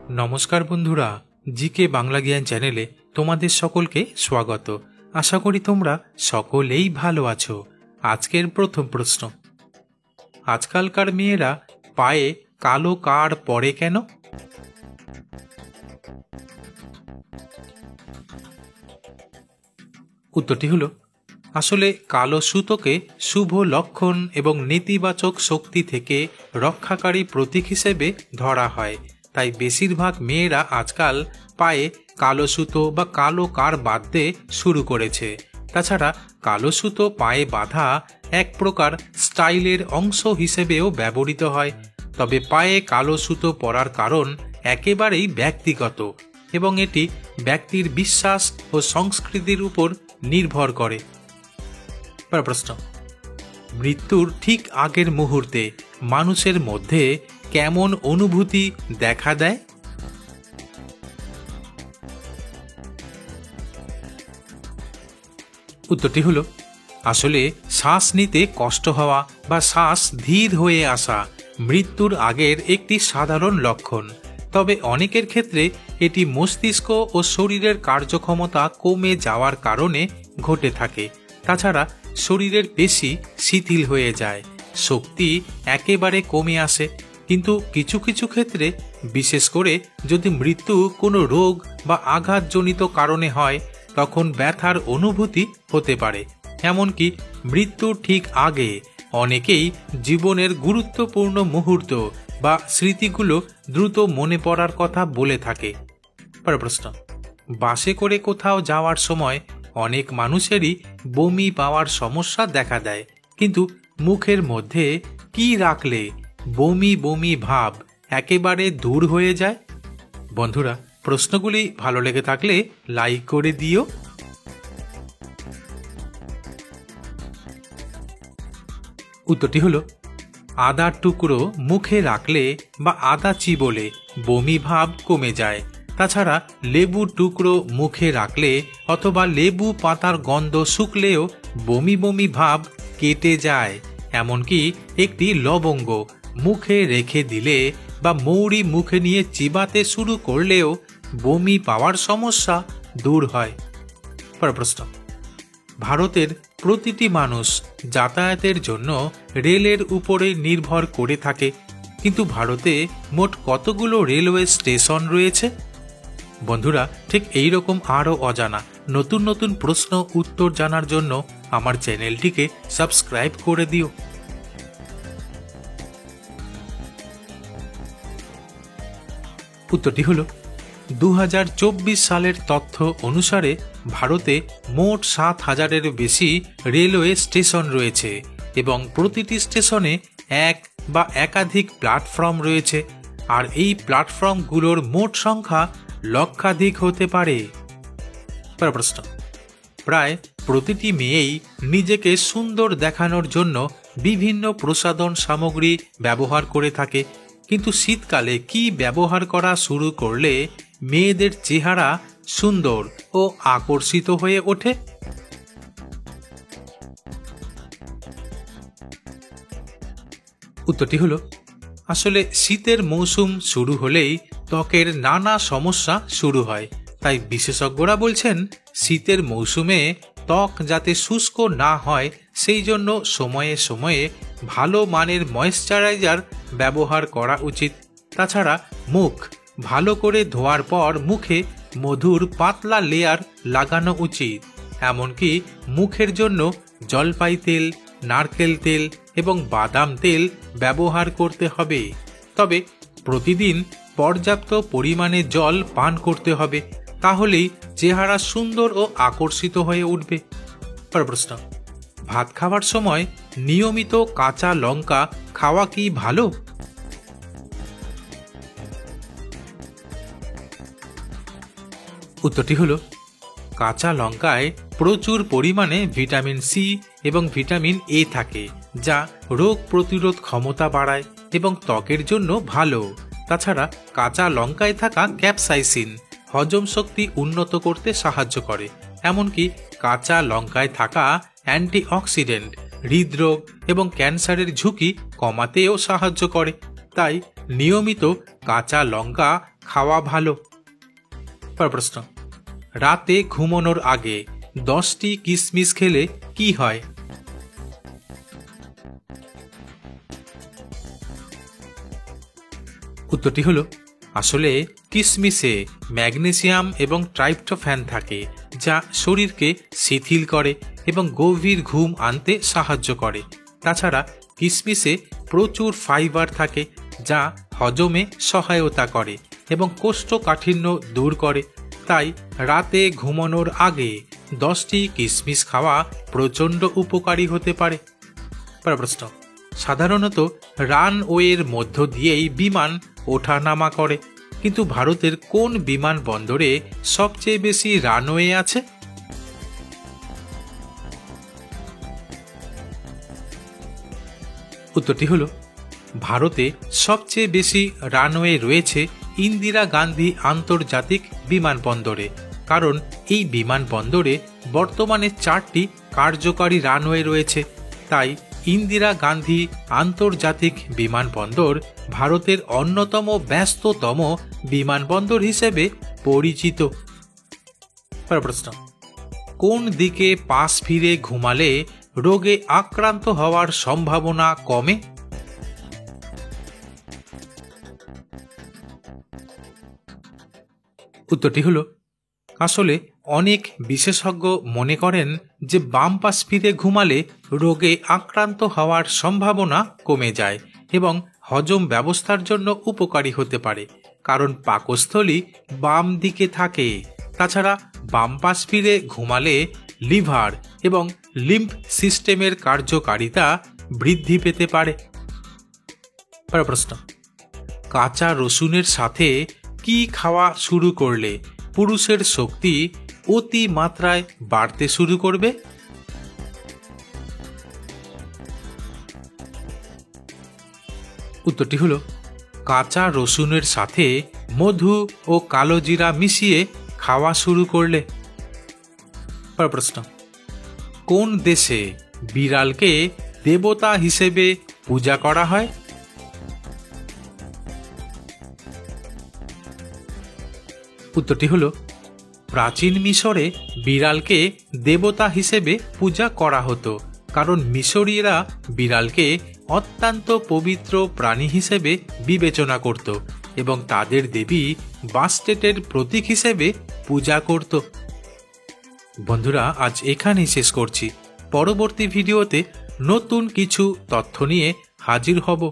নমস্কার বন্ধুরা, জিকে বাংলা জ্ঞান চ্যানেলে তোমাদের সকলকে স্বাগত। আশা করি তোমরা সকলেই ভালো আছো। আজকের প্রথম প্রশ্ন, আজকালকার মেয়েরা পায়ে কালো কার্ড পরে কেন? উত্তরটি হলো, আসলে কালো সুতোকে শুভ লক্ষণ এবং নেতিবাচক শক্তি থেকে রক্ষাকারী প্রতীক হিসেবে ধরা হয়। তাই বেশিরভাগ মেয়েরা আজকাল পায়ে কালো সুতো বা কালো কার বাঁধতে শুরু করেছে। তাছাড়া কালো সুতো পায়ে বাঁধা এক প্রকার স্টাইলের অংশ হিসেবেও ব্যবহৃত হয়। তবে পায়ে কালো সুতো পরার কারণ একেবারেই ব্যক্তিগত এবং এটি ব্যক্তির বিশ্বাস ও সংস্কৃতির উপর নির্ভর করে। প্রশ্ন, মৃত্যুর ঠিক আগের মুহূর্তে মানুষের মধ্যে কেমন অনুভূতি দেখা দেয়? উত্তরটি হলো, আসলে শ্বাস নিতে কষ্ট হওয়া বা শ্বাস ধীর হয়ে আসা মৃত্যুর আগের একটি সাধারণ লক্ষণ। তবে অনেকের ক্ষেত্রে এটি মস্তিষ্ক ও শরীরের কার্যক্ষমতা কমে যাওয়ার কারণে ঘটে থাকে। তাছাড়া শরীরের পেশি শিথিল হয়ে যায়, শক্তি একেবারে কমে আসে। কিন্তু কিছু কিছু ক্ষেত্রে, বিশেষ করে যদি মৃত্যু কোনো রোগ বা আঘাতজনিত কারণে হয়, তখন ব্যথার অনুভূতি হতে পারে। এমনকি মৃত্যুর ঠিক আগে অনেকেই জীবনের গুরুত্বপূর্ণ মুহূর্ত বা স্মৃতিগুলো দ্রুত মনে পড়ার কথা বলে থাকে। প্রশ্ন, বাসে করে কোথাও যাওয়ার সময় অনেক মানুষেরই বমি পাওয়ার সমস্যা দেখা দেয়, কিন্তু মুখের মধ্যে কি রাখলে বমি বমি ভাব একেবারে দূর হয়ে যায়? বন্ধুরা, প্রশ্নগুলি ভালো লেগে থাকলে লাইক করে দিও। উত্তরটি হলো, আদার টুকরো মুখে রাখলে বা আদা চিবোলে বমি ভাব কমে যায়। তাছাড়া লেবুর টুকরো মুখে রাখলে অথবা লেবু পাতার গন্ধ শুকলেও বমি বমি ভাব কেটে যায়। এমনকি একটি লবঙ্গ মুখে রেখে দিলে বা মৌরি মুখে নিয়ে চিবাতে শুরু করলেও বমি পাওয়ার সমস্যা দূর হয়। প্রশ্ন, ভারতের প্রতিটি মানুষ যাতায়াতের জন্য রেলের উপরে নির্ভর করে থাকে, কিন্তু ভারতে মোট কতগুলো রেলওয়ে স্টেশন রয়েছে? বন্ধুরা, ঠিক এই রকম আরও অজানা নতুন নতুন প্রশ্ন উত্তর জানার জন্য আমার চ্যানেলটিকে সাবস্ক্রাইব করে দিও। উত্তরটি হলো, 2024 সালের তথ্য অনুসারে ভারতে মোট 7,000-এর বেশি রেলওয়ে স্টেশন রয়েছে এবং প্রতিটি স্টেশনে এক বা একাধিক প্ল্যাটফর্ম রয়েছে। আর এই প্ল্যাটফর্মগুলোর মোট সংখ্যা লক্ষাধিক হতে পারে। প্রশ্ন, প্রায় প্রতিটি মেয়েই নিজেকে সুন্দর দেখানোর জন্য বিভিন্ন প্রসাধন সামগ্রী ব্যবহার করে থাকে, কিন্তু শীতকালে কি ব্যবহার করা শুরু করলে মেয়েদের চেহারা সুন্দর ও আকর্ষিত হয়ে ওঠে? উত্তরটি হলো, আসলে শীতের মৌসুম শুরু হলেই ত্বকের নানা সমস্যা শুরু হয়। তাই বিশেষজ্ঞরা বলছেন, শীতের মৌসুমে ত্বক যাতে শুষ্ক না হয় সেই জন্য সময়ে সময়ে ভালো মানের ময়েশ্চারাইজার ব্যবহার করা উচিত। তাছাড়া মুখ ভালো করে ধোয়ার পর মুখে মধুর পাতলা লেয়ার লাগানো উচিত। এমনকি মুখের জন্য জলপাই তেল, নারকেল তেল এবং বাদাম তেল ব্যবহার করতে হবে। তবে প্রতিদিন পর্যাপ্ত পরিমাণে জল পান করতে হবে, তাহলেই চেহারা সুন্দর ও আকর্ষিত হয়ে উঠবে। প্রশ্ন, ভাত খাওয়ার সময় নিয়মিত কাঁচা লঙ্কা খাওয়া কি ভালো? উত্তরটি হলো, কাঁচা লঙ্কায় প্রচুর পরিমাণে ভিটামিন সি এবং ভিটামিন এ থাকে, যা রোগ প্রতিরোধ ক্ষমতা বাড়ায় এবং ত্বকের জন্য ভালো। তাছাড়া কাঁচা লঙ্কায় থাকা ক্যাপসাইসিন হজম শক্তি উন্নত করতে সাহায্য করে। এমনকি কাঁচা লঙ্কায় থাকা অ্যান্টিঅক্সিডেন্ট হৃদরোগ এবং ক্যান্সারের ঝুঁকি কমাতেও সাহায্য করে। তাই নিয়মিত কাঁচা লঙ্কা খাওয়া ভালো? পরের প্রশ্ন, রাতে ঘুমানোর আগে 10টি কিশমিশ খেলে কি হয়? উত্তরটি হলো, আসলে কিশমিশে ম্যাগনেসিয়াম এবং ট্রাইপ্টোফ্যান থাকে, যা শরীরকে শিথিল করে এবং গভীর ঘুম আনতে সাহায্য করে। তাছাড়া কিশমিশে প্রচুর ফাইবার থাকে, যা হজমে সহায়তা করে এবং কোষ্ঠকাঠিন্য দূর করে। তাই রাতে ঘুমানোর আগে 10টি কিশমিশ খাওয়া প্রচণ্ড উপকারী হতে পারে। পরের প্রশ্ন, সাধারণত রানওয়ের মধ্য দিয়েই বিমান ওঠানামা করে, কিন্তু ভারতের কোন বিমানবন্দরে সবচেয়ে বেশি রানওয়ে আছে? উত্তরটি হল, ভারতে সবচেয়ে বেশি রানওয়ে রয়েছে ইন্দিরা গান্ধী আন্তর্জাতিক বিমানবন্দরে, কারণ এই বিমানবন্দরে বর্তমানে 4টি কার্যকারী রানওয়ে রয়েছে। তাই ইন্দিরা গান্ধী আন্তর্জাতিক বিমানবন্দর ভারতের অন্যতম ব্যস্ততম বিমানবন্দর হিসেবে পরিচিত। প্রশ্ন, কোন দিকে পাশ ফিরে ঘুমালে রোগে আক্রান্ত হওয়ার সম্ভাবনা কমে? উত্তরটি হল, আসলে অনেক বিশেষজ্ঞ মনে করেন যে বাম পাশ ফিরে ঘুমালে রোগে আক্রান্ত হওয়ার সম্ভাবনা কমে যায় এবং হজম ব্যবস্থার জন্য উপকারী হতে পারে, কারণ পাকস্থলী বাম দিকে থাকে। তাছাড়া বাম পাশ ফিরে ঘুমালে লিভার এবং লিম্ফ সিস্টেমের কার্যকারিতা বৃদ্ধি পেতে পারে। প্রশ্ন, কাঁচা রসুনের সাথে কি খাওয়া শুরু করলে পুরুষের শক্তি অতি মাত্রায় বাড়তে শুরু করবে? উত্তরটি হল, কাঁচা রসুনের সাথে মধু ও কালো জিরা মিশিয়ে খাওয়া শুরু করলে। প্রশ্ন, কোন দেশে বিড়ালকে দেবতা হিসেবে পূজা করা হয়? উত্তরটি হল, প্রাচীন মিশরে বিড়ালকে দেবতা হিসেবে পূজা করা হতো, কারণ মিশরীয়রা বিড়ালকে অত্যন্ত পবিত্র প্রাণী হিসেবে বিবেচনা করত এবং তাদের দেবী বাস্টেটের প্রতীক হিসেবে পূজা করত। বন্ধুরা, আজ এখানেই শেষ করছি। পরবর্তী ভিডিওতে নতুন কিছু তথ্য নিয়ে হাজির হব।